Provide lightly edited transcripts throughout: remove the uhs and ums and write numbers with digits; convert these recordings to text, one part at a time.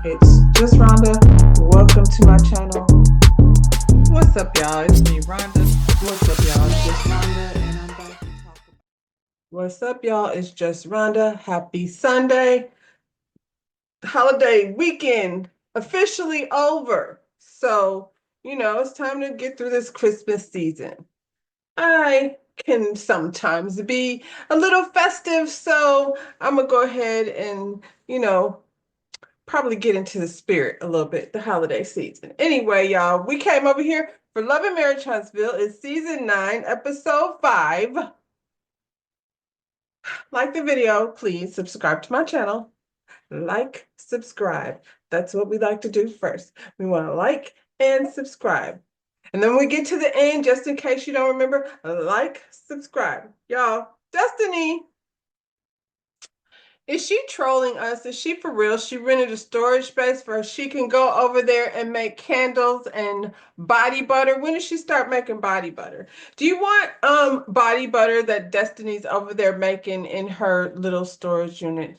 It's just Rhonda. Welcome to my channel. What's up, y'all? It's me, Rhonda. What's up, y'all? It's just Rhonda, and I'm back to talk about. What's up, y'all? It's just Rhonda. Happy Sunday. Holiday weekend officially over. So, it's time to get through this Christmas season. I can sometimes be a little festive, so I'm gonna go ahead and, probably get into the spirit a little bit, the holiday season. Anyway, y'all, we came over here for Love and Marriage Huntsville. It's season 9, episode 5. Like the video, please subscribe to my channel. Like, subscribe. That's what we like to do first. We want to like and subscribe. And then when we get to the end, just in case you don't remember, like, subscribe. Y'all, Destiny, is she trolling us? Is she for real? She rented a storage space where she can go over there and make candles and body butter. When does she start making body butter? Do you want body butter that Destiny's over there making in her little storage unit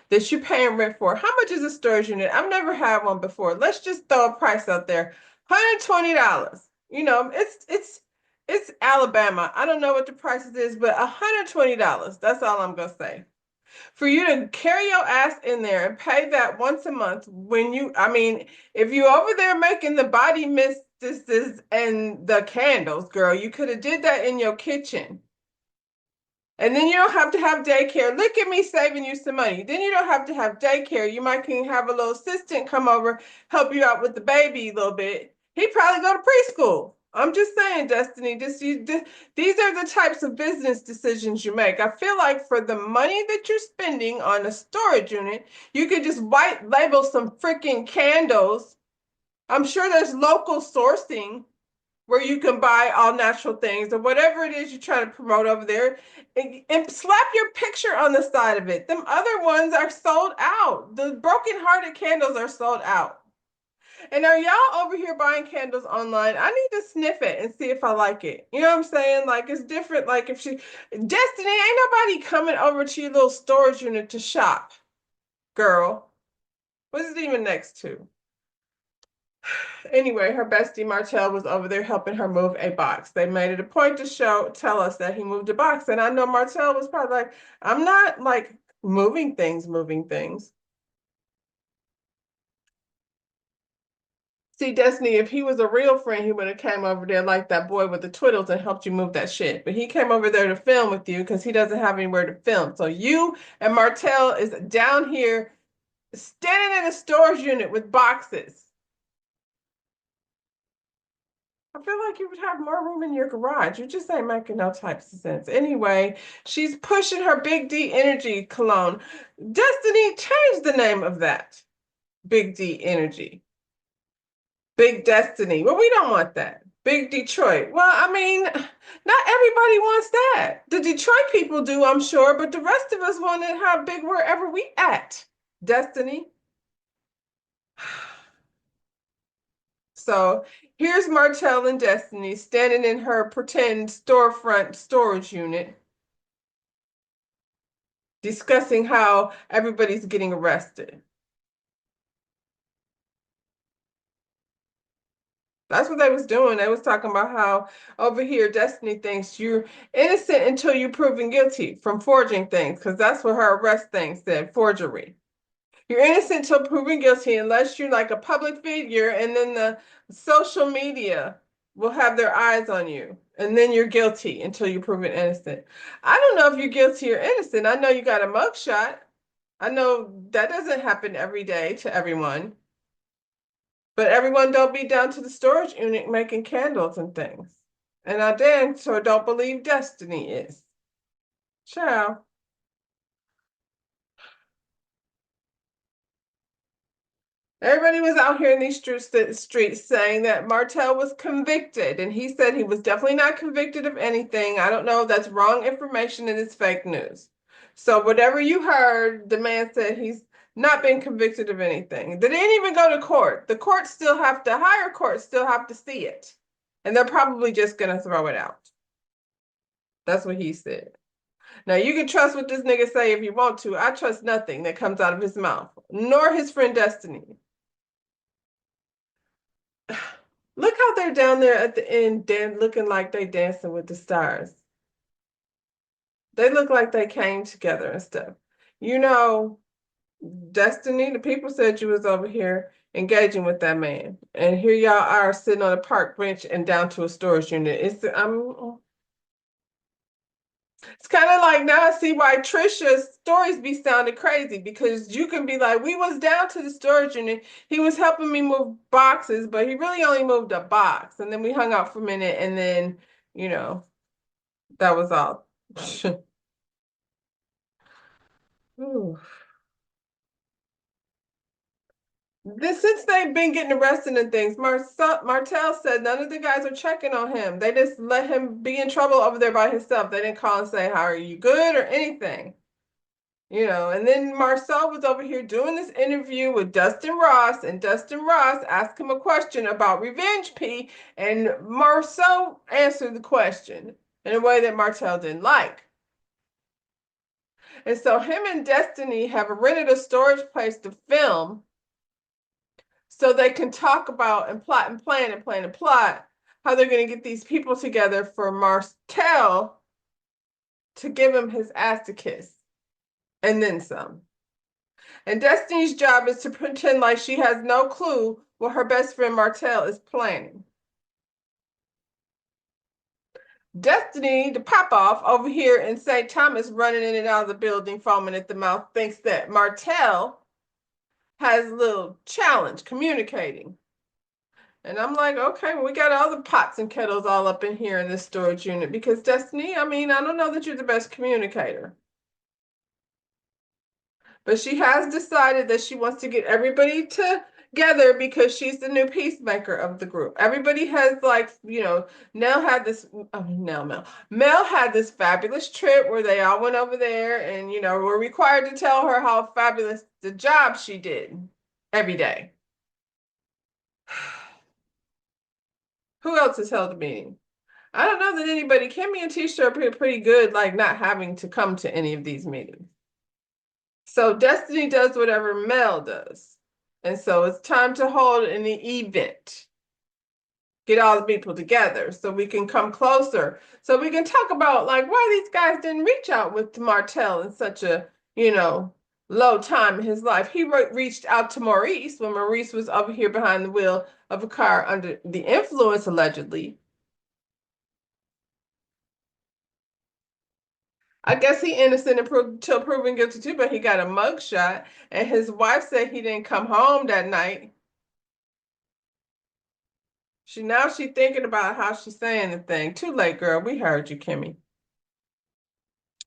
that you're paying rent for? How much is a storage unit? I've never had one before. Let's just throw a price out there. $120. It's Alabama. I don't know what the price is, but $120. That's all I'm gonna say for you to carry your ass in there and pay that once a month if you over there making the body mists and the candles, girl, you could have did that in your kitchen. And then you don't have to have daycare. Look at me saving you some money. Then you don't have to have daycare. You might can have a little assistant come over, help you out with the baby a little bit. He probably go to preschool. I'm just saying, Destiny, these are the types of business decisions you make. I feel like for the money that you're spending on a storage unit, you could just white label some freaking candles. I'm sure there's local sourcing where you can buy all natural things or whatever it is you're trying to promote over there, and slap your picture on the side of it. Them other ones are sold out. The broken-hearted candles are sold out. And are y'all over here buying candles online? I need to sniff it and see if I like it. You know what I'm saying? Like, it's different. Like, if she, Destiny, ain't nobody coming over to your little storage unit to shop, girl. What is it even next to? Anyway, her bestie Martell was over there helping her move a box. They made it a point to tell us that he moved a box. And I know Martell was probably like, I'm not like moving things. See, Destiny, if he was a real friend, he would have came over there like that boy with the twiddles and helped you move that shit. But he came over there to film with you because he doesn't have anywhere to film. So you and Martell is down here standing in a storage unit with boxes. I feel like you would have more room in your garage. You just ain't making no types of sense. Anyway, she's pushing her Big D Energy cologne. Destiny, change the name of that. Big D Energy. Big Destiny. Well, we don't want that. Big Detroit. Well, I mean, not everybody wants that. The Detroit people do, I'm sure, but the rest of us want to have big wherever we at. Destiny. So here's Martell and Destiny standing in her pretend storefront storage unit, discussing how everybody's getting arrested. That's what they was doing. They was talking about how over here Destiny thinks you're innocent until you're proven guilty from forging things, because that's what her arrest thing said, forgery. You're innocent until proven guilty unless you're like a public figure, and then the social media will have their eyes on you. And then you're guilty until you're proven innocent. I don't know if you're guilty or innocent. I know you got a mugshot. I know that doesn't happen every day to everyone. But everyone don't be down to the storage unit making candles and things. And I damn sure don't believe Destiny is. Ciao. Everybody was out here in these streets saying that Martell was convicted, and he said he was definitely not convicted of anything. I don't know if that's wrong information and it's fake news. So whatever you heard, the man said he's not been convicted of anything. They didn't even go to court. The higher courts still have to see it. And they're probably just going to throw it out. That's what he said. Now you can trust what this nigga say if you want to. I trust nothing that comes out of his mouth, nor his friend Destiny. Look how they're down there at the end, looking like they dancing with the stars. They look like they came together and stuff. You know, Destiny, the people said you was over here engaging with that man, and here y'all are sitting on a park bench and down to a storage unit. It's kind of like now I see why Trisha's stories be sounding crazy because you can be like, we was down to the storage unit. He was helping me move boxes, but he really only moved a box. And then we hung out for a minute, and then, you know, that was all. Ooh. Since they've been getting arrested and things, Martell said none of the guys are checking on him. They just let him be in trouble over there by himself. They didn't call and say, how are you good or anything. And then Marcel was over here doing this interview with Dustin Ross, and Dustin Ross asked him a question about Revenge P, and Marcel answered the question in a way that Martell didn't like. And so him and Destiny have rented a storage place to film so they can talk about and plot and plan and plan and plot how they're going to get these people together for Martell to give him his ass to kiss and then some. And Destiny's job is to pretend like she has no clue what her best friend Martell is planning. Destiny, the pop off over here in St. Thomas, running in and out of the building, foaming at the mouth, thinks that Martell has a little challenge communicating. And I'm like, okay, well, we got all the pots and kettles all up in here in this storage unit because Destiny, I mean, I don't know that you're the best communicator. But she has decided that she wants to get everybody together because she's the new peacemaker of the group. Everybody has Nell had this Mel had this fabulous trip where they all went over there and were required to tell her how fabulous the job she did every day. Who else has held a meeting? I don't know that anybody. Kimmy and Tisha are pretty good, like not having to come to any of these meetings. So Destiny does whatever Mel does. And so it's time to hold an event. Get all the people together so we can come closer. So we can talk about like why these guys didn't reach out with Martell in such a, low time in his life. He reached out to Maurice when Maurice was over here behind the wheel of a car under the influence, allegedly. I guess he innocent until proven guilty too, but he got a mugshot, and his wife said he didn't come home that night. She thinking about how she's saying the thing. Too late, girl. We heard you, Kimmy.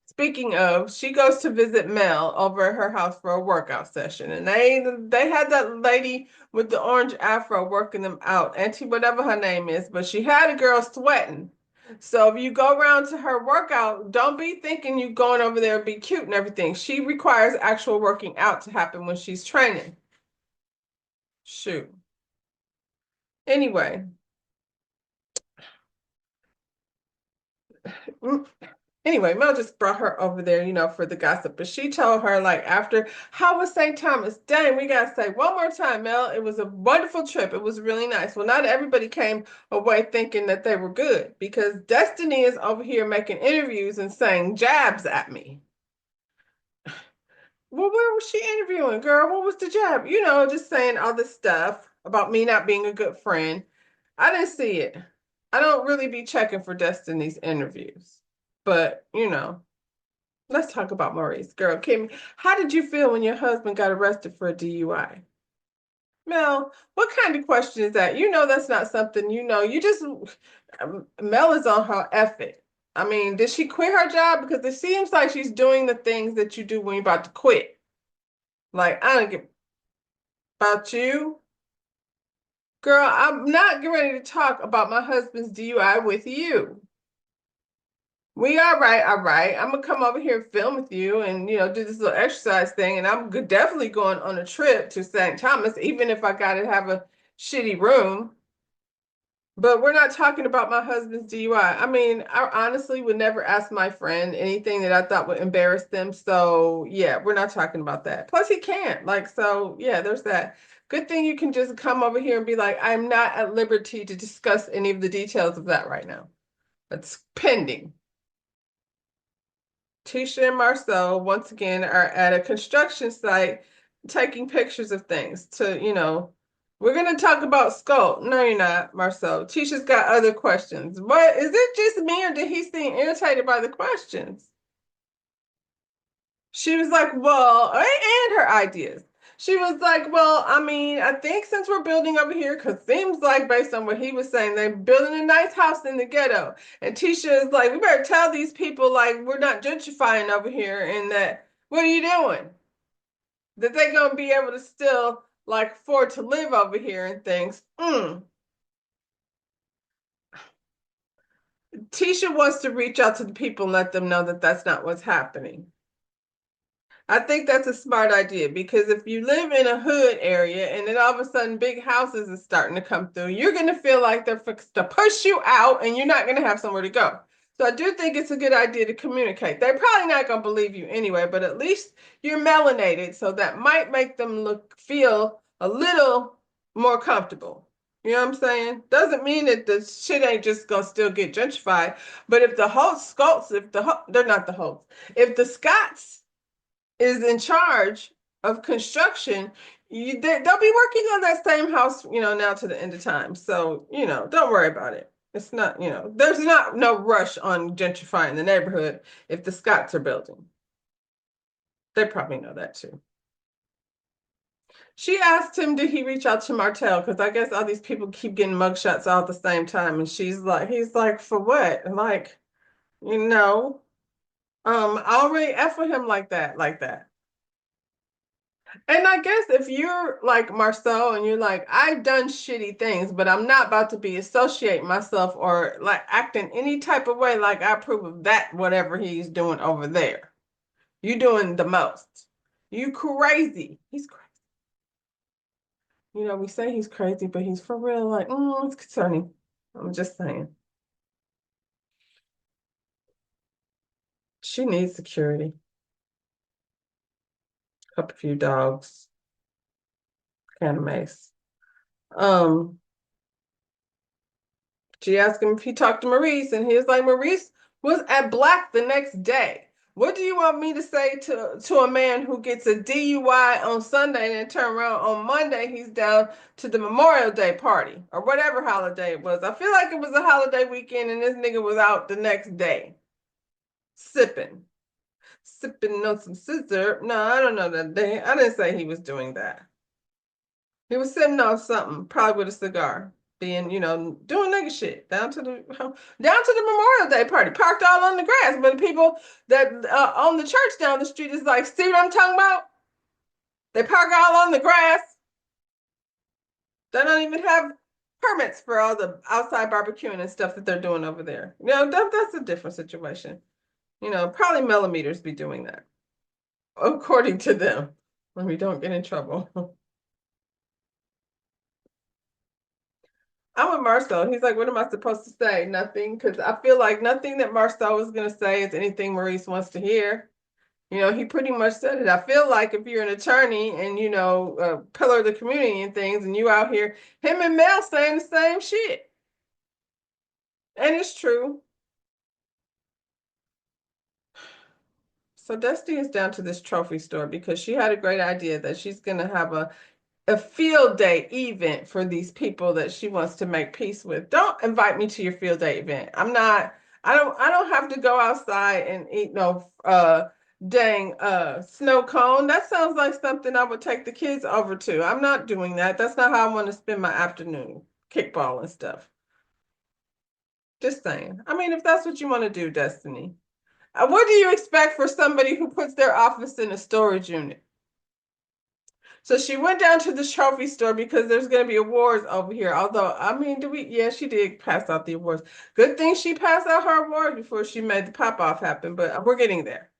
Speaking of, she goes to visit Mel over at her house for a workout session, and they had that lady with the orange afro working them out, Auntie whatever her name is, but she had a girl sweating. So if you go around to her workout, don't be thinking you going over there to be cute and everything. She requires actual working out to happen when she's training. Shoot. Anyway. Anyway, Mel just brought her over there, for the gossip. But she told her, like, after, how was St. Thomas? Dang, we got to say one more time, Mel. It was a wonderful trip. It was really nice. Well, not everybody came away thinking that they were good because Destiny is over here making interviews and saying jabs at me. Well, where was she interviewing, girl? What was the jab? Just saying all this stuff about me not being a good friend. I didn't see it. I don't really be checking for Destiny's interviews. But, let's talk about Maurice. Girl, Kimmy, how did you feel when your husband got arrested for a DUI? Mel, what kind of question is that? That's not something you just, Mel is on her effort. I mean, did she quit her job? Because it seems like she's doing the things that you do when you're about to quit. Like, I don't get about you. Girl, I'm not getting ready to talk about my husband's DUI with you. We all right, all right. I'm gonna come over here and film with you and do this little exercise thing. And I'm definitely going on a trip to St. Thomas, even if I gotta have a shitty room. But we're not talking about my husband's DUI. I mean, I honestly would never ask my friend anything that I thought would embarrass them. So, yeah, we're not talking about that. Plus, he can't. Like, so, yeah, there's that. Good thing you can just come over here and be like, I'm not at liberty to discuss any of the details of that right now. That's pending. Tisha and Marcel, once again, are at a construction site taking pictures of things we're going to talk about Skull. No, you're not, Marcel. Tisha's got other questions. What, is it just me or did he seem irritated by the questions? She was like, well, and her ideas. She was like, well, I mean, I think since we're building over here, because seems like based on what he was saying, they're building a nice house in the ghetto. And Tisha is like, we better tell these people like we're not gentrifying over here and that what are you doing? That they're gonna be able to still like afford to live over here and things. Tisha wants to reach out to the people and let them know that that's not what's happening. I think that's a smart idea because if you live in a hood area and then all of a sudden big houses are starting to come through, you're going to feel like they're fixed to push you out and you're not going to have somewhere to go. So I do think it's a good idea to communicate. They're probably not going to believe you anyway, but at least you're melanated, so that might make them feel a little more comfortable. You know what I'm saying? Doesn't mean that the shit ain't just gonna still get gentrified. But if the Holtz Scots, they're not the Holtz, if the Scots is in charge of construction, they'll be working on that same house, now to the end of time. So, don't worry about it. It's not, there's not no rush on gentrifying the neighborhood if the Scots are building. They probably know that too. She asked him, did he reach out to Martell? Because I guess all these people keep getting mugshots all at the same time. And he's like, for what? And like, you know, I already F with him like that, like that. And I guess if you're like Marcel and you're like, I've done shitty things, but I'm not about to be associating myself or like acting any type of way like I approve of that, whatever he's doing over there. You doing the most. You crazy. He's crazy. We say he's crazy, but he's for real. Like, it's concerning. I'm just saying. She needs security. A few dogs, kind of mace. Um, She asked him if he talked to Maurice, and he was like, Maurice was at Black the next day. What do you want me to say to a man who gets a DUI on Sunday and then turn around on Monday? He's down to the Memorial Day party or whatever holiday it was. I feel like it was a holiday weekend, and this nigga was out the next day sipping, sipping on some scissor. No, I don't know that day. I didn't say he was doing that. He was sitting on something, probably with a cigar, being, doing nigga shit down to the Memorial Day party, parked all on the grass. But the people that on the church down the street is like, see what I'm talking about? They park all on the grass. They don't even have permits for all the outside barbecuing and stuff that they're doing over there. That's a different situation. Probably millimeters be doing that, according to them, when we don't get in trouble. I'm with Marcel. He's like, what am I supposed to say? Nothing, because I feel like nothing that Marcel was going to say is anything Maurice wants to hear. He pretty much said it. I feel like if you're an attorney and, a pillar of the community and things, and you out here, him and Mel saying the same shit. And it's true. So Dusty is down to this trophy store because she had a great idea that she's going to have a field day event for these people that she wants to make peace with. Don't invite me to your field day event. I don't have to go outside and eat no dang snow cone. That sounds like something I would take the kids over to. I'm not doing that. That's not how I want to spend my afternoon, kickball and stuff. Just saying. I mean, if that's what you want to do, Destiny. What do you expect for somebody who puts their office in a storage unit? So she went down to the trophy store because there's going to be awards over here. Although, I mean, yeah, she did pass out the awards. Good thing she passed out her award before she made the pop off happen, but we're getting there.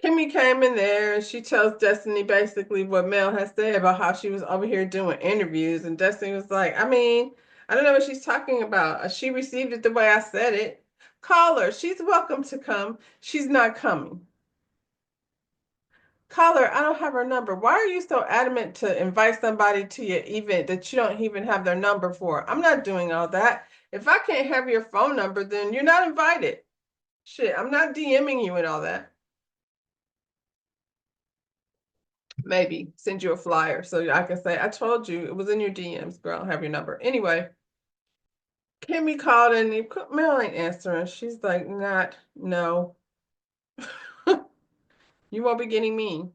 Kimmy came in there and she tells Destiny basically what Mel has said about how she was over here doing interviews. And Destiny was like, I mean, I don't know what she's talking about. She received it the way I said it. Call her. She's welcome to come. She's not coming. Call her. I don't have her number. Why are you so adamant to invite somebody to your event that you don't even have their number for? I'm not doing all that. If I can't have your phone number, then you're not invited. Shit, I'm not DMing you and all that. Maybe send you a flyer so I can say, I told you it was in your DMs, girl. I don't have your number. Anyway, Kimmy called and Mel ain't answering. She's like, not, no. You won't be getting me.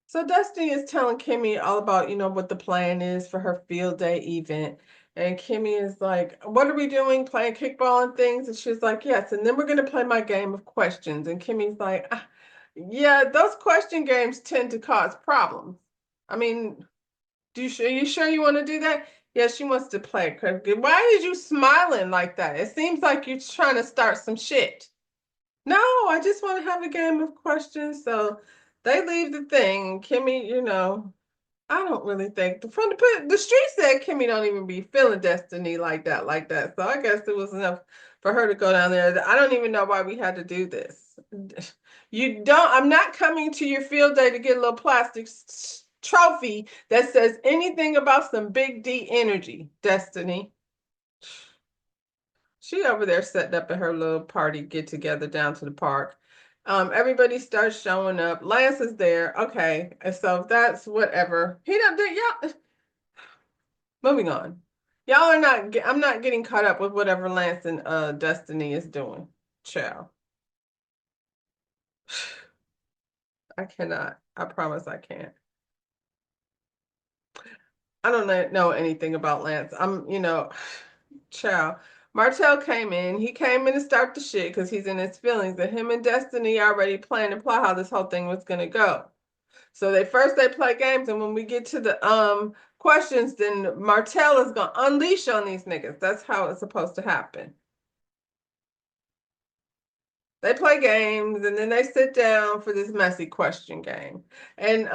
So Destiny is telling Kimmy all about, what the plan is for her field day event. And Kimmy is like, what are we doing? Playing kickball and things? And she's like, yes. And then we're going to play my game of questions. And Kimmy's like, ah, yeah, those question games tend to cause problems. I mean, are you sure you want to do that? Yeah, she wants to play. Why is you smiling like that? It seems like you're trying to start some shit. No, I just want to have a game of questions. So they leave the thing. Kimmy, I don't really think the street said Kimmy don't even be feeling Destiny like that, like that. So I guess it was enough for her to go down there. I don't even know why we had to do this. I'm not coming to your field day to get a little plastic trophy that says anything about some big D energy, Destiny. She over there setting up at her little party get together down to the park. Everybody starts showing up. Lance is there. Okay, and so that's whatever. He don't do y'all. Moving on. Y'all are not. I'm not getting caught up with whatever Lance and Destiny is doing. Ciao. I cannot. I promise I can't. I don't know anything about Lance. Ciao. Martell came in. He came in to start the shit because he's in his feelings. And him and Destiny already planned and plot how this whole thing was gonna go. So they play games, and when we get to the questions, then Martell is gonna unleash on these niggas. That's how it's supposed to happen. They play games and then they sit down for this messy question game. And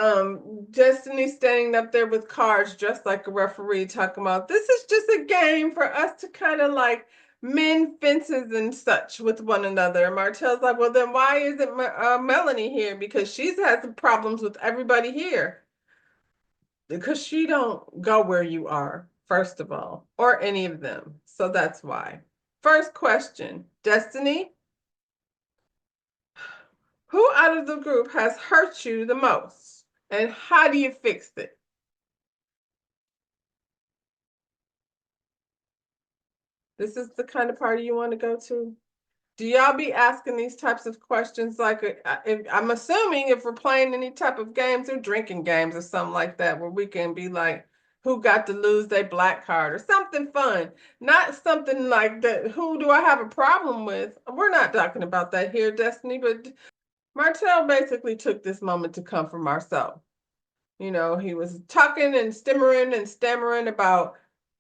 Destiny's standing up there with cards dressed like a referee talking about this is just a game for us to kind of like mend fences and such with one another. And Martell's like, well, then why isn't Melanie here? Because she's had some problems with everybody here. Because she don't go where you are, first of all, or any of them. So that's why. First question, Destiny. Who out of the group has hurt you the most? And how do you fix it? This is the kind of party you want to go to? Do y'all be asking these types of questions? Like, I'm assuming if we're playing any type of games or drinking games or something like that, where we can be like, who got to lose their black card or something fun, not something like that. Who do I have a problem with? We're not talking about that here, Destiny, but Martell basically took this moment to come for Marcel. He was talking and stammering about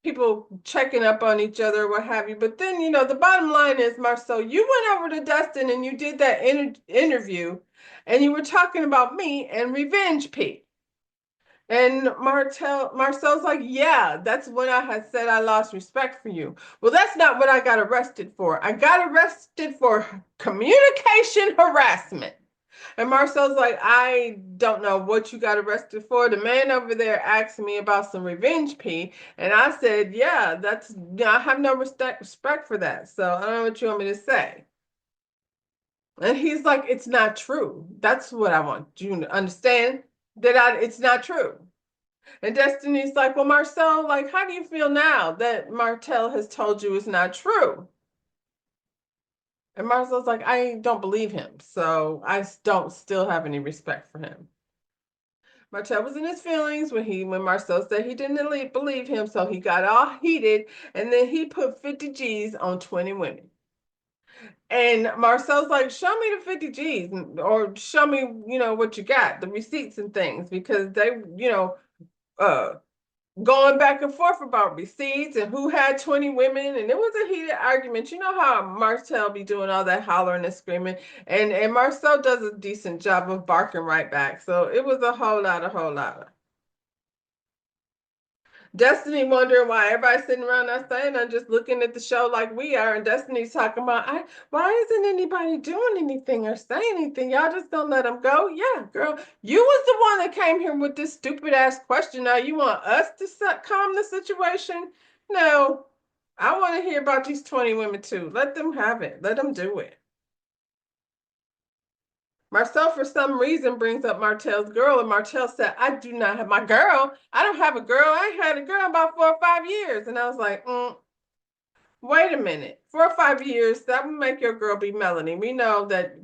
people checking up on each other, what have you. But then, the bottom line is, Marcel, you went over to Dustin and you did that interview and you were talking about me and Revenge Pete. And Marcel's like, yeah, that's when I had said I lost respect for you. Well, that's not what I got arrested for. I got arrested for communication harassment. And Marcel's like, I don't know what you got arrested for. The man over there asked me about some revenge pee. And I said, yeah, I have no respect for that. So I don't know what you want me to say. And he's like, it's not true. That's what I want you to understand it's not true. And Destiny's like, well, Marcel, like, how do you feel now that Martel has told you it's not true? And Marcel's like, I don't believe him. So I don't still have any respect for him. Martel was in his feelings when Marcel said he didn't believe him, so he got all heated, and then he put 50 G's on 20 women. And Marcel's like, show me the 50 G's, or show me, what you got, the receipts and things, because they, uh, going back and forth about receipts and who had 20 women, and it was a heated argument. You know how Marcel be doing all that hollering and screaming, and Marcel does a decent job of barking right back. So it was a whole lot. Destiny wondering why everybody's sitting around that thing and just looking at the show like we are, and Destiny's talking about, why isn't anybody doing anything or saying anything? Y'all just don't let them go. Yeah, girl, you was the one that came here with this stupid ass question. Now you want us to calm the situation? No, I want to hear about these 20 women too. Let them have it. Let them do it. Marcel, for some reason, brings up Martel's girl, and Martel said, I do not have my girl. I don't have a girl. I ain't had a girl in about 4 or 5 years. And I was like, wait a minute. 4 or 5 years, that would make your girl be Melanie. We know that,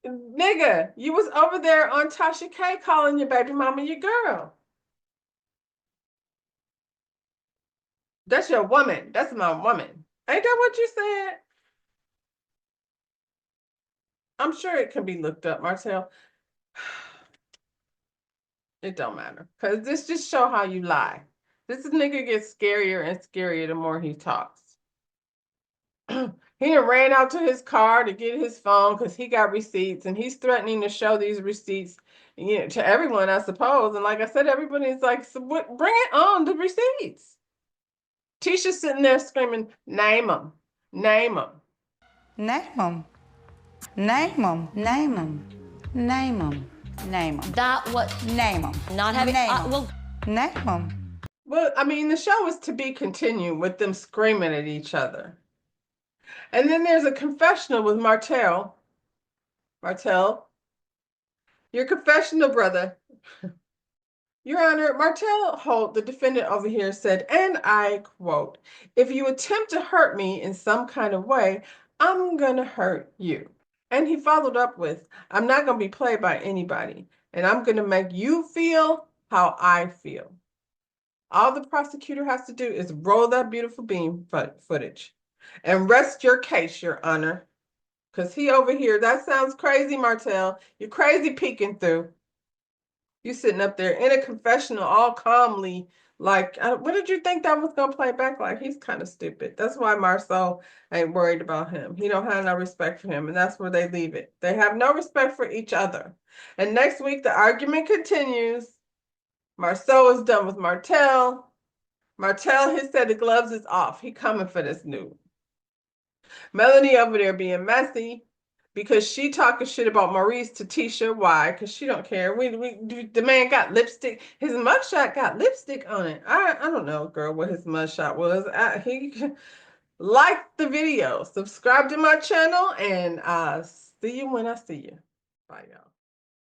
nigga, you was over there on Tasha K calling your baby mama your girl. That's your woman. That's my woman. Ain't that what you said? I'm sure it can be looked up, Martel. It don't matter. Because this just show how you lie. This nigga gets scarier and scarier the more he talks. He done ran out to his car to get his phone because he got receipts, and he's threatening to show these receipts, to everyone, I suppose. And like I said, everybody's like, so what, bring it on, the receipts. Tisha's sitting there screaming, name them, name them. Name them. Name them. Name them. Name them. Name them. That what? Name them. Not having. Well, name them. Well, I mean, the show is to be continued with them screaming at each other. And then there's a confessional with Martel. Martel, your confessional, brother. Your Honor, Martel Holt, the defendant over here, said, and I quote, if you attempt to hurt me in some kind of way, I'm going to hurt you. And he followed up with, I'm not going to be played by anybody, and I'm going to make you feel how I feel. All the prosecutor has to do is roll that beautiful beam footage and rest your case, Your Honor. Because he over here, that sounds crazy, Martel. You're crazy peeking through. You sitting up there in a confessional all calmly, like, what did you think that was going to play back like? He's kind of stupid. That's why Marceau ain't worried about him. He don't have no respect for him, and that's where they leave it. They have no respect for each other. And next week, the argument continues. Marceau is done with Martel. Martel has said the gloves is off. He coming for this nude. Melanie over there being messy because she talking shit about Maurice to Tisha. Why? Because she don't care. The man got lipstick. His mugshot got lipstick on it. I don't know, girl, what his mugshot was. He like the video, subscribe to my channel, and see you when I see you. Bye, y'all.